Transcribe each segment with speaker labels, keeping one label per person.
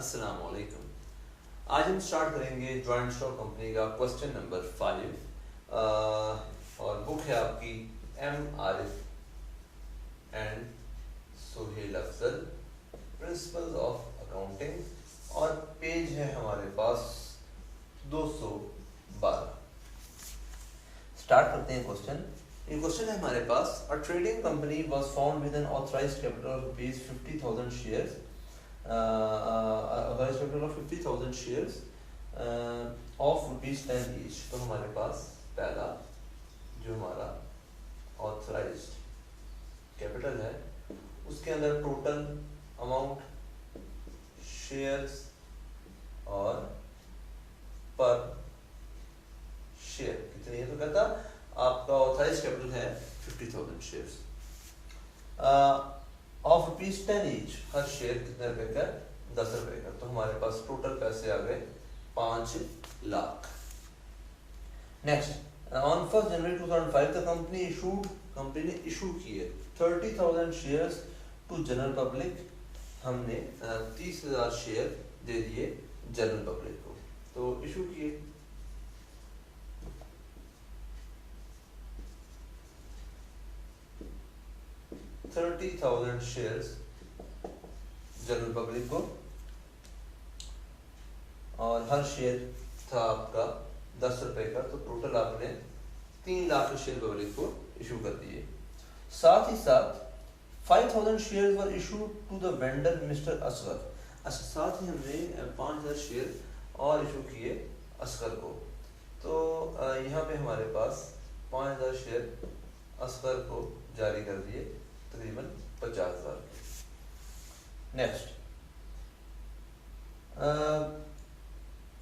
Speaker 1: अस्सलाम वालेकुम। आज हम स्टार्ट करेंगे जॉइंट स्टॉक कंपनी का क्वेश्चन नंबर 5 और बुक है आपकी M Arif and Suhail Afzal principles of accounting और पेज है हमारे पास 212। स्टार्ट करते हैं क्वेश्चन। ये क्वेश्चन है हमारे पास, a trading company was found with an authorised capital of rupees 50,000 shares, authorised capital of 50,000 shares of rupees 10 each. तो हमारे पास पहला जो हमारा ऑथराइज्ड कैपिटल है उसके अंदर टोटल अमाउंट शेयर्स और पर शेयर कितनी है, तो कहता आपका ऑथराइज्ड कैपिटल है 50,000 shares of rupees 10 each. Her share कितने रुपए का, 10 रुपए का। तो हमारे पास टोटल पैसे आ गए 5 lakh. Next, on 1 January 2005 the company ने इशू किए 30,000 शेयर्स टू जनरल पब्लिक। हमने 30,000 शेयर दे दिए जनरल पब्लिक को। तो इशू किए 30,000 शेयर्स जनरल पब्लिक को और हर शेयर था आपका 10 रुपए का। तो टोटल आपने 3 लाख शेयर पब्लिक को इशू कर दिए। साथ ही साथ 5,000 shares were issued to the vendor mister Asghar. अच्छा, साथ ही हमने 5,000 शेयर और इशू किए असगर को। तो यहाँ पे हमारे पास 5,000 शेयर असगर को जारी कर दिए, तकरीबन 50,000। नेक्स्ट,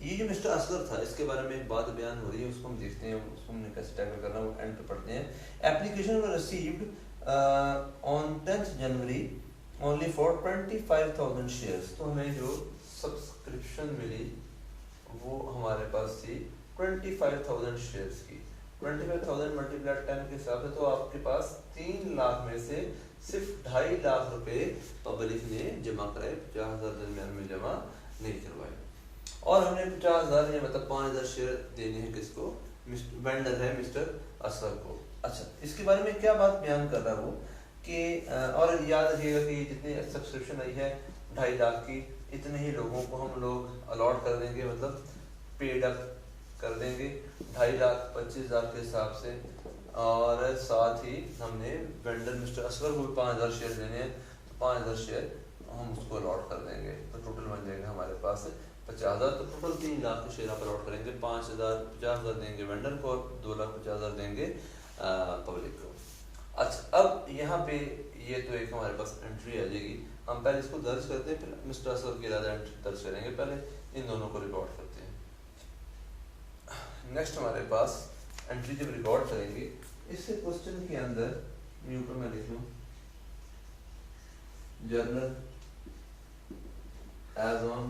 Speaker 1: ये जो मिस्टर असगर था इसके बारे में एक बात बयान हो रही है, उसको हम देखते हैं, उसको हमने कैसे टैकल करना है वो एंड पे पढ़ते हैं। Application were received on 10 January only for 25,000 shares. तो हमें जो सब्सक्रिप्शन मिली वो हमारे पास थी 25,000 शेयर्स की। 25,000 मल्टीप्लाई 10 के हिसाब से तो आपके पास 3 लाख में से सिर्फ 2.5 लाख रुपए पब्लिक ने जमा कराए, 50,000 दरमियान में जमा नहीं करवाए। और हमने 50,000 या मतलब 5,000 शेयर देने हैं किसको, वेंडर है मिस्टर असगर को। अच्छा, इसके बारे में क्या बात बयान कर रहा है वो कि और याद रखिएगा कि जितनी सब्सक्रिप्शन आई है 2.5 लाख की, इतने ही लोगों को हम लोग अलॉट कर देंगे, मतलब पेड अप कर देंगे 2.5 लाख 25,000 के हिसाब से। और साथ ही हमने वेंडर मिस्टर असगर को भी 5,000 शेयर देने हैं, तो 5,000 शेयर हम उसको अलॉट कर देंगे। तो टोटल बन जाएगा हमारे पास 50,000। तो टोटल 3 लाख के शेयर आप अलॉट करेंगे, 5,000 50,000 देंगे वेंडर को और 2,50,000 देंगे पब्लिक को। अच्छा, अब यहाँ पे ये तो एक हमारे पास एंट्री आ जाएगी। हम पहले इसको दर्ज करते हैं, फिर मिस्टर असगर की इरादा एंट्री दर्ज करेंगे। पहले इन दोनों को रिकॉर्ड करते हैं। नेक्स्ट हमारे पास एंट्री जब रिकॉर्ड करेंगे, इससे क्वेश्चन के अंदर ऊपर मैं लिख लूं journal as on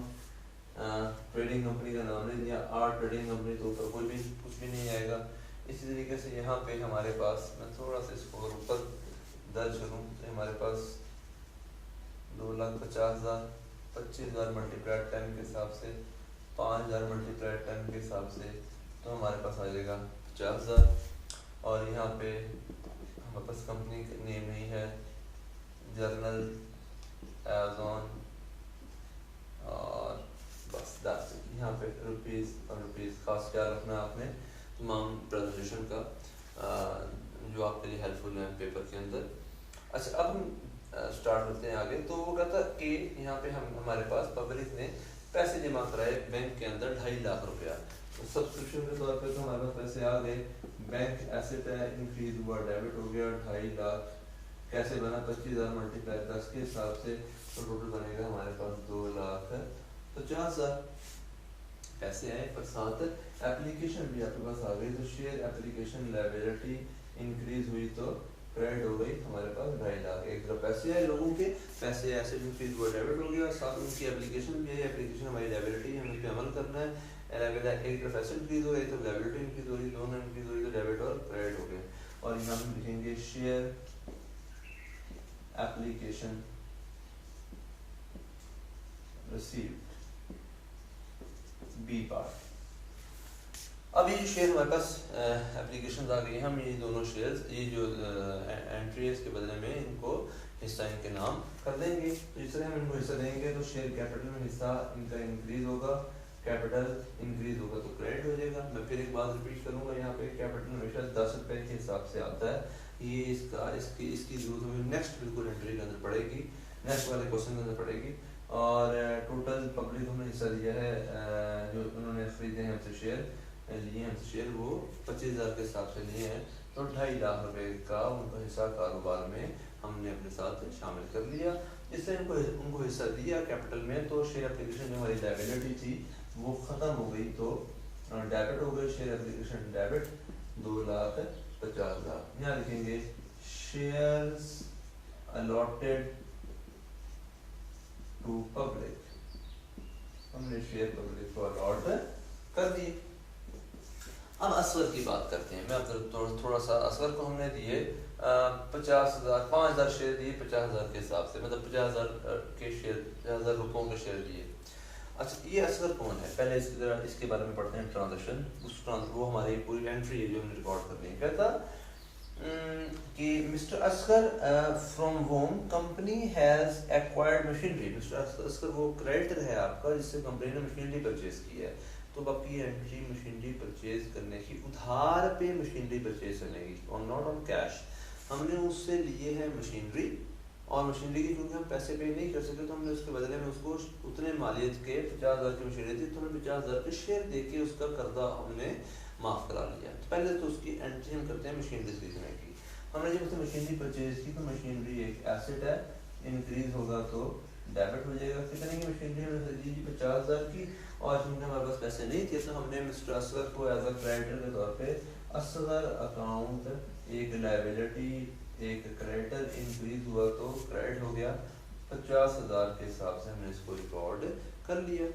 Speaker 1: trading company का नाम नहीं दिया, आर ट्रेडिंग कंपनी, तो ऊपर कोई भी कुछ भी नहीं आएगा। इसी तरीके से यहाँ पे हमारे पास, मैं थोड़ा सा इसको ऊपर दर्ज करूँ तो हमारे पास 2,50,000 25,000 मल्टीप्लाई 10 के हिसाब से, 5,000 मल्टीप्लाई 10 के हिसाब से, तो हमारे पास आ जाएगा 50,000। और यहाँ पे हमारे पास कंपनी का नेम नहीं है, जर्नल एज ऑन, और बस दैट्स इट। यहाँ पे रुपीज़ और रुपीज़ खास ख्याल रखना आपने तमाम प्रेजेंटेशन का जो आपके लिए हेल्पफुल है पेपर के अंदर। अच्छा, अब हम स्टार्ट करते हैं आगे। तो वो कहता कि यहाँ पे हमारे पास पब्लिक ने पैसे जमा कराए बैंक के अंदर 2.5 लाख रुपया। तो सब्सक्रिप्शन के तौर पे तो हमारे पास पैसे आ गए, बैंक एसेट है, इंक्रीज हुआ, डेबिट हो गया 2.5 लाख। कैसे बना, 25,000 मल्टीप्लाई 10 के हिसाब से, तो टोटल बनेगा हमारे पास 2,50,000 पैसे आए। पर साथ एप्लीकेशन भी आपके पास आ गई, तो शेयर एप्लीकेशन लायबिलिटी इंक्रीज हुई तो क्रेडिट हो गई हमारे पास 2.5 लाख। एक तरफ पैसे आए लोगों के, पैसे ऐसे इंक्रीज हुआ, डेबिट हो गया, साथ उनकी एप्लीकेशन भी है, एप्लीकेशन हमारी लायबिलिटी है, हमें इस पे अमल करना है। एक तरफ एसेट इंक्रीज हो गई तो लायबिलिटी इंक्रीज हो गई, दोनों इंक्रीज हो गई तो डेबिट और क्रेडिट हो गए। और यहाँ हम लिखेंगे share application received B part. अब ये जो शेयर हमारे पास एप्लीकेशन आ गई हैं, हम ये दोनों शेयर्स, ये जो एंट्री है इसके बदले में इनको हिस्सा इनके नाम कर देंगे। तो इस तरह हम इनको हिस्सा देंगे तो शेयर कैपिटल में हिस्सा इनका इंक्रीज होगा, कैपिटल इंक्रीज होगा तो क्रेडिट हो जाएगा। मैं फिर एक बात रिपीट करूंगा, यहाँ पे कैपिटल हमेशा 10 रुपए के हिसाब से आता है। ये इसकी जरूरत हमें नेक्स्ट बिल्कुल एंट्री के अंदर पड़ेगी, नेक्स्ट वाले क्वेश्चन के अंदर पड़ेगी। और टोटल पब्लिक हमने हिस्सा दिया है, जो उन्होंने खरीदे हैं हमसे शेयर वो 25,000 के हिसाब से लिए हैं, तो 2.5 लाख रुपए का उनका हिस्सा कारोबार में हमने अपने साथ शामिल कर लिया। जिससे उनको हिस्सा दिया कैपिटल में, तो शेयर एप्लीकेशन जो हमारी लायबिलिटी थी वो खत्म हो गई, तो डेबिट हो गई शेयर एप्लीकेशन डेबिट 2,50,000। यहाँ लिखेंगे शेयर्स अलॉटेड टू पब्लिक, हमने शेयर पब्लिक को अलॉट कर दिए। अब असगर की बात करते हैं। मैं अब थोड़ा सा असगर को हमने दिए 5,000 शेयर दिए 50,000 के हिसाब से, मतलब 50,000 के शेयर, 50,000 रुपयों के शेयर दिए। अच्छा, ये असगर कौन है? पहले इसके बारे में पढ़ते हैं। ट्रांजेक्शन वो हमारी पूरी एंट्री है जो हमने रिकॉर्ड करनी है। कहता कि mister Asghar from whom company has acquired machinery. Mister Asghar वो क्रेडिटर है आपका जिससे कंपनी ने मशीनरी परचेज की है। तो आपकी एंट्री मशीनरी परचेज करने की, उधार पे मशीनरी परचेज करने की, और नॉट ऑन कैश। हमने उससे लिए है मशीनरी, और मशीनरी की क्योंकि हम पैसे पे नहीं कर सकते, तो हमने उसके बदले में उसको उतने मालियत के 50,000 की मशीनरी थी, तो हमने 50,000 के शेयर दे के उसका कर्जा हमने माफ करा लिया। तो पहले तो उसकी एंट्री हम करते हैं मशीनरी खरीदने की। हमने जब उससे मशीनरी परचेज की, तो मशीनरी एक एसेट है, इंक्रीज होगा तो डेबिट हो जाएगा। कितने की मशीनरी हमने खरीदी थी? 50,000 की, और क्योंकि हमारे पास पैसे नहीं थे तो हमने मिस्टर असगर को एज अ क्रेडिटर के तौर पे असगर अकाउंट, एक लायबिलिटी एक क्रेडिटर, इंक्रीज हुआ तो क्रेडिट हो गया। 50,000 के हिसाब से हमने इसको रिकॉर्ड कर लिया।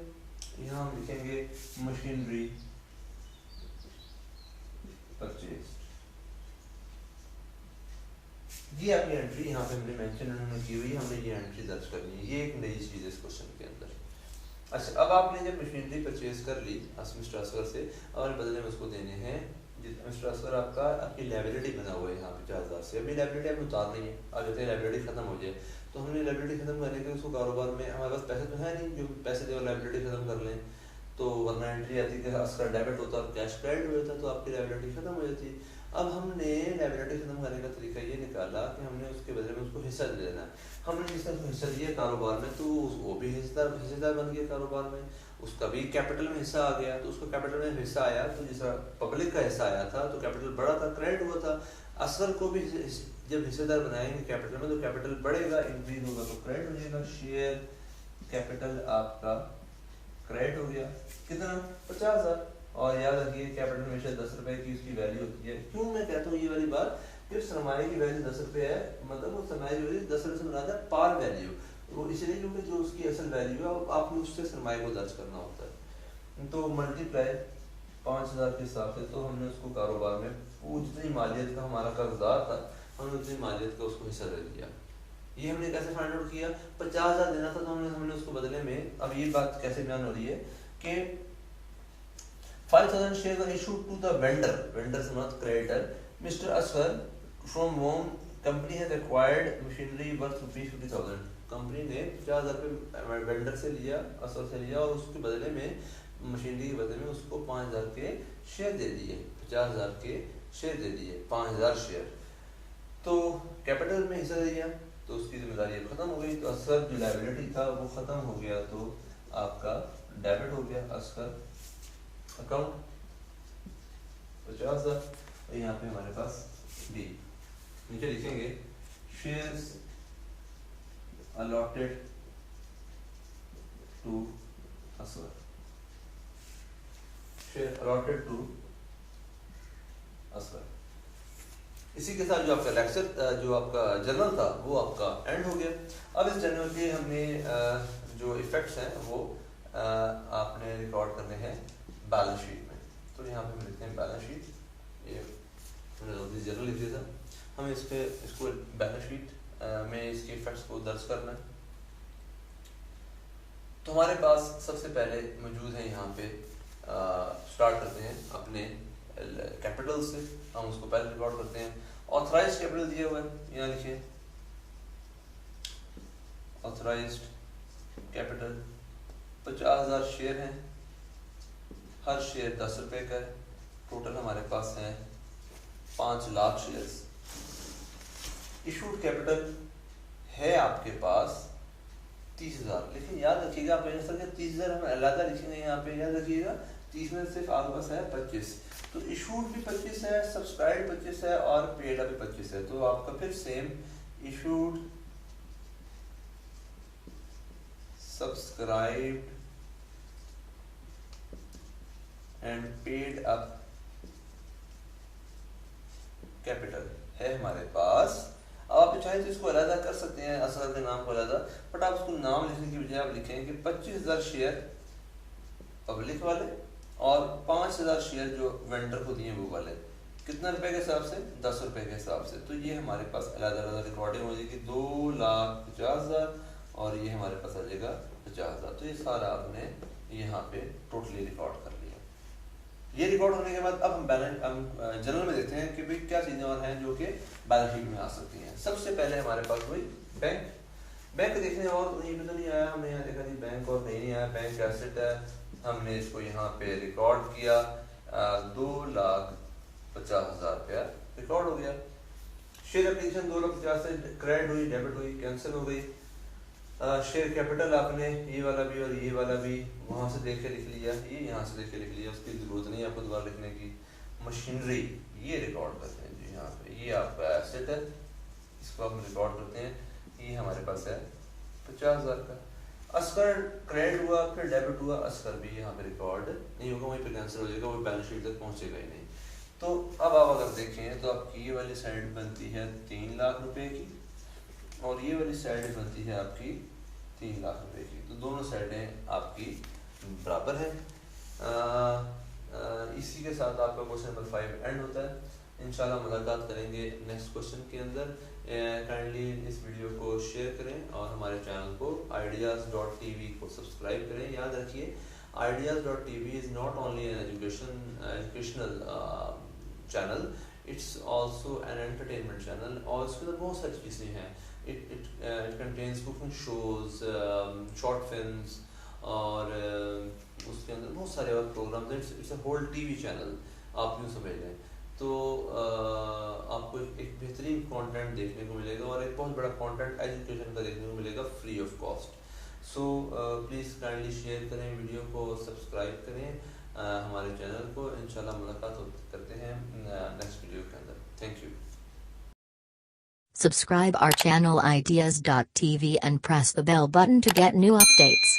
Speaker 1: यहाँ हम लिखेंगे मशीनरी परचेज। ये आपकी एंट्री यहाँ पे हमने मेंशन उन्होंने की हुई, हमने ये एंट्री दर्ज करनी है। ये एक नई चीज है इस क्वेश्चन के अंदर। अच्छा, अब आपने जब मशीनरी परचेज कर ली मिस्टर असगर से, और बदले में उसको देने हैं मिस्टर असगर आपकी लायबिलिटी बना हुआ है यहाँ 50,000 से। अभी लायबिलिटी आपने उतारनी है, अब जैसे लायबिलिटी खत्म हो जाए तो हमने लायबिलिटी खत्म करने के उसको कारोबार में, हमारे पास पैसे तो है नहीं जो पैसे दे और लायबिलिटी खत्म कर लें, तो वरना एंट्री आती कि असगर डेबिट होता और कैश क्रेडिट हो जाता, तो आपकी लायबिलिटी खत्म हो जाती। अब हमने लायबिलिटी खत्म करने का तरीका ये निकाला कि हमने उसके बदले में उसको हिस्सा दे देना है। हमने जिसका हिस्सा दिया कारोबार में, तो वो भी हिस्सेदार बन गया कारोबार में, उसका भी कैपिटल में हिस्सा आ गया। तो उसको कैपिटल में हिस्सा आया, तो जैसा पब्लिक का हिस्सा आया था तो कैपिटल बड़ा था, क्रेडिट हुआ था। असगर को भी जब हिस्सेदार बनाएंगे कैपिटल में, तो कैपिटल बढ़ेगा, इंक्रीज होगा तो क्रेडिट हो जाएगा। शेयर कैपिटल आपका क्रेडिट हो गया, कितना? 50,000। और याद रखिए कैपिटल हमेशा 10 रुपए की उसकी वैल्यू होती है। क्यों मैं कहता हूँ ये वाली बात, कि सरमाए की वैल्यू 10 रुपए है, मतलब वो सरमाए की वैल्यू 10 रुपए से बनाता है पार वैल्यू, वो इसलिए क्योंकि जो उसकी असल वैल्यू है आपने उससे सरमाए को दर्ज करना होता है। तो मल्टीप्लाई 5,000 के हिसाब से, तो हमने उसको कारोबार में वो जितनी मालियत का हमारा कर्जदार था, हमने उतनी मालियत का उसको हिस्सा दे दिया। ये हमने कैसे फाइंड आउट किया? 50,000 देना था, तो हमने उसको बदले में, अब ये बात कैसे बयान हो रही है कि 5,000 shares are issued to the vendor not creditor. Mr. Asghar from whom company has acquired machinery worth ₹50,000. Company ने 50,000 रुपये वेंडर से लिया, असर से लिया, और उसके बदले में मशीनरी के बदले में उसको 5,000 के शेयर दे दिए, 50,000 के शेयर दे दिए, 5,000 शेयर। तो कैपिटल में हिस्सा दिया, तो उसकी जिम्मेदारी खत्म हो गई। तो असर जो लायबिलिटी था वो खत्म हो गया, तो आपका डेबिट हो गया असर अकाउंट 50,000। और यहाँ पे हमारे पास बी नीचे लिखेंगे shares allotted to Asghar, share allotted to Asghar. इसी के साथ जो आपका लेक्चर, जो आपका जर्नल था, वो आपका एंड हो गया। अब इस जर्नल के हमने जो इफेक्ट्स हैं वो आपने रिकॉर्ड करने हैं बैलेंस शीट में। तो यहाँ पे हम लिखते हैं बैलेंस शीट, ये हमने जर्नल लिख दिया था, हमें इसको बैलेंस शीट में इसके इफेक्ट्स को दर्ज करना है। तो हमारे पास सबसे पहले मौजूद है यहाँ पे स्टार्ट करते हैं अपने कैपिटल से, हम उसको पहले रिकॉर्ड करते हैं। ऑथराइज्ड कैपिटल दिया हुआ है, यहाँ लिखिए ऑथराइज्ड कैपिटल 50,000 शेयर हैं, हर शेयर 10 रुपए का है, टोटल हमारे पास है 5 लाख शेयर्स। इशूड कैपिटल है आपके पास 30,000, लेकिन याद रखिएगा आप 30,000 हम अलग लिखेंगे, यहाँ पे याद रखिएगा 30 में सिर्फ आपके पास है 25, तो इशूड भी 25 है, सब्सक्राइब 25 है और पेड भी 25 है, तो आपका फिर same issued subscribed and paid up capital है हमारे पास। अब आप चाहे तो इसको अलग कर सकते हैं, असर के नाम को अलग, बट आप उसको नाम लिखने की बजाय आप लिखेंगे कि 25,000 शेयर पब्लिक वाले और 5,000 शेयर जो वेंडर को दिए वो वाले। कितना रुपए के हिसाब से? 10 रुपए के हिसाब से। तो ये हमारे पास अलग अलग रिकॉर्डिंग हो जाएगी 2,50,000 और ये हमारे पास आ जाएगा 50,000। तो ये सारा आपने यहाँ पे टोटली रिकॉर्ड कर लिया। ये रिकॉर्ड होने के बाद अब हम जनरल में देखते हैं कि भाई क्या चीजें और हैं जो कि बैलेंस शीट में आ सकती हैं। सबसे पहले हमारे पास वही बैंक देखने और कहीं पे तो नहीं आया, हमने यहाँ देखा नहीं बैंक और कहीं नहीं आया। बैंक एसेट है, हमने इसको यहाँ पे रिकॉर्ड किया 2,50,000 रुपया रिकॉर्ड हो गया। शेयर एप्लीकेशन 2,50,000 से क्रेडिट हुई, डेबिट हुई, कैंसिल हो गई। शेयर कैपिटल आपने ये वाला भी और ये वाला भी वहां से देख के लिख लिया, ये यहाँ से देख के लिख लिया, उसकी जरूरत नहीं है आपको दोबारा लिखने की। मशीनरी ये रिकॉर्ड करते हैं जी, यहाँ पे ये आपका एसेट है, इसको हम रिकॉर्ड करते हैं, ये हमारे पास है 50,000 का। अस्कर क्रेडिट हुआ फिर डेबिट हुआ, अस्कर भी यहाँ पे रिकॉर्ड नहीं होगा, वहीं पे कैंसिल हो जाएगा, वो बैलेंस शीट तक पहुंचेगा ही नहीं। तो अब आप अगर देखें तो आपकी ये वाली साइड बनती है 3 लाख रुपए की और ये वाली साइड बनती है आपकी 3 लाख रुपए की, तो दोनों साइडें आपकी बराबर हैं। इसी के साथ आपका क्वेश्चन नंबर 5 एंड होता है। इंशाल्लाह मुलाकात करेंगे नेक्स्ट क्वेश्चन के अंदर। काइंडली इस वीडियो को शेयर करें और हमारे चैनल को ideas.tv को सब्सक्राइब करें। याद रखिए ideas.tv is not only an educational channel, it's also an entertainment channel और इसके अंदर बहुत सारी चीज़ें हैं। It contains cooking shows, short films और उसके अंदर बहुत सारे और प्रोग्राम हैं। It's a whole TV channel, आप यूँ समझ लें। तो आपको एक बेहतरीन कंटेंट देखने को मिलेगा और एक बहुत बड़ा कंटेंट एजुकेशन का देखने को मिलेगा free of cost. So please kindly share करें वीडियो को, सब्सक्राइब करें हमारे चैनल को। इंशाल्लाह मुलाकात करते हैं नेक्स्ट वीडियो के अंदर। Thank you.
Speaker 2: Subscribe our channel ideas.tv and press the bell button to get new updates.